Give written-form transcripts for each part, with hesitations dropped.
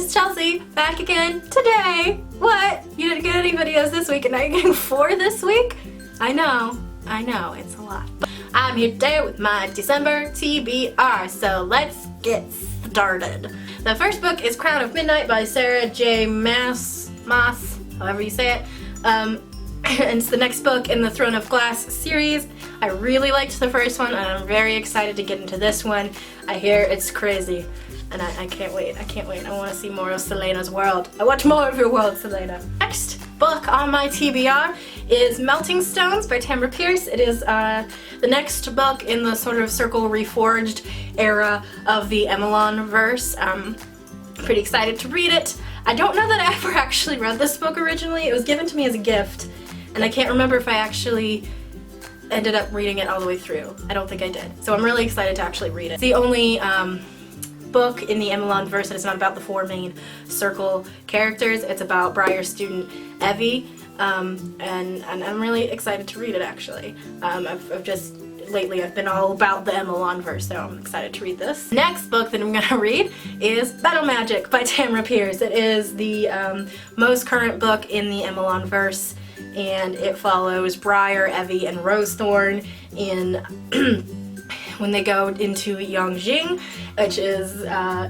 it's Chelsea, back again today. What? You didn't get any videos this week and now you're getting 4 this week? I know, it's a lot. I'm here today with my December TBR, so let's get started. The first book is Crown of Midnight by Sarah J. Maas, however you say it. And it's the next book in the Throne of Glass series. I really liked the first one and I'm very excited to get into this one. I hear it's crazy and I can't wait. I want to see more of Selena's world. I want more of your world, Selena. Next book on my TBR is Melting Stones by Tamra Pierce. It is the next book in the sort of Circle Reforged era of the Emelon verse. I'm pretty excited to read it. I don't know that I ever actually read this book originally. It was given to me as a gift and I can't remember if I actually ended up reading it all the way through. I don't think I did. So I'm really excited to actually read it. It's the only book in the Emelon verse that is not about the 4 main Circle characters. It's about Briar's student Evie, and I'm really excited to read it actually. Lately I've been all about the Emelon verse, so I'm excited to read this. Next book that I'm gonna read is Battle Magic by Tamra Pierce. It is the most current book in the Emelon verse, and it follows Briar, Evie, and Rosethorn in when they go into Yongjing, which is,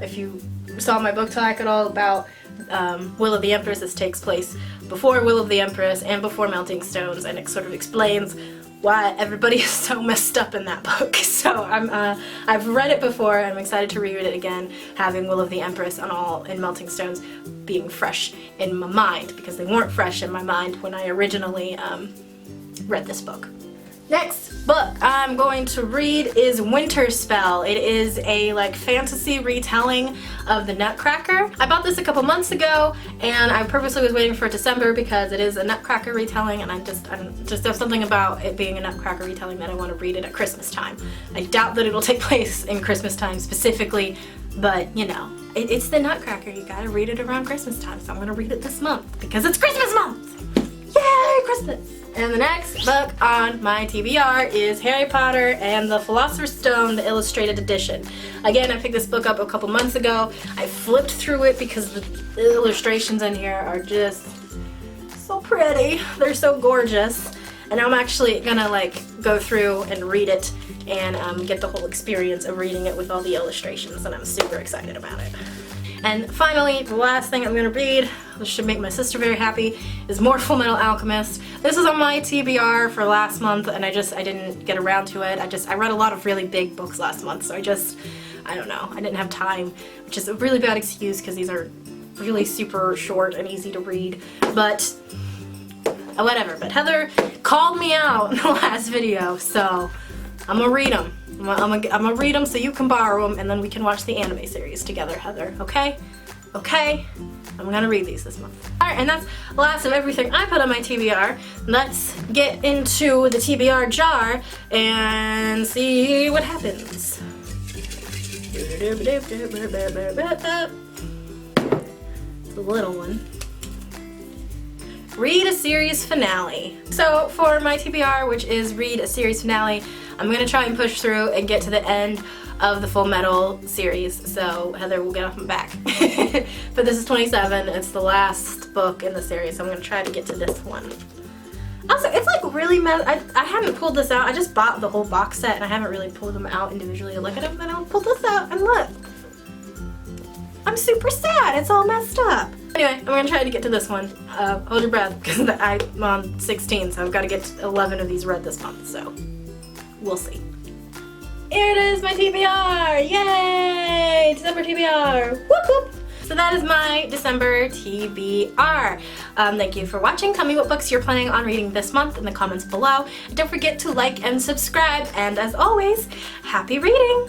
if you saw my book talk at all about Will of the Empress, this takes place before Will of the Empress and before Melting Stones, and it sort of explains why everybody is so messed up in that book. So I've read it before, I'm excited to reread it again, having Will of the Empress and Melting Stones being fresh in my mind, because they weren't fresh in my mind when I originally read this book. Next book I'm going to read is Winter Spell. It is a fantasy retelling of the Nutcracker. I bought this a couple months ago and I purposely was waiting for December because it is a Nutcracker retelling, and I just have something about it being a Nutcracker retelling that I want to read it at Christmas time. I doubt that it'll take place in Christmas time specifically, but you know, it's the Nutcracker. You gotta read it around Christmas time, so I'm gonna read it this month because it's Christmas month! Yay, Christmas! And the next book on my TBR is Harry Potter and the Philosopher's Stone, the illustrated edition. Again, I picked this book up a couple months ago. I flipped through it because the illustrations in here are just so pretty. They're so gorgeous. And I'm actually gonna go through and read it and get the whole experience of reading it with all the illustrations, and I'm super excited about it. And finally, the last thing I'm gonna read, this should make my sister very happy, is more Fullmetal Alchemist. This was on my TBR for last month and I didn't get around to it. I read a lot of really big books last month, so I don't know, I didn't have time, which is a really bad excuse because these are really super short and easy to read, but whatever. But Heather called me out in the last video, so I'm gonna read them. I'm gonna read them so you can borrow them, and then we can watch the anime series together, Heather, okay? Okay? I'm gonna read these this month. Alright, and that's the last of everything I put on my TBR. Let's get into the TBR jar and see what happens. The little one. Read a series finale. So for my TBR, which is read a series finale, I'm gonna try and push through and get to the end of the Fullmetal series, so Heather will get off my back. But this is 27, it's the last book in the series, so I'm gonna try to get to this one. Also, it's really I haven't pulled this out. I just bought the whole box set and I haven't really pulled them out individually to look at them, then I'll pull this out and look. I'm super sad, it's all messed up. Anyway, I'm gonna try to get to this one. Hold your breath, because I'm on 16, so I've got to get 11 of these read this month, so we'll see. Here it is, my TBR! Yay! December TBR! Whoop whoop! So that is my December TBR. Thank you for watching. Tell me what books you're planning on reading this month in the comments below. And don't forget to like and subscribe, and as always, happy reading!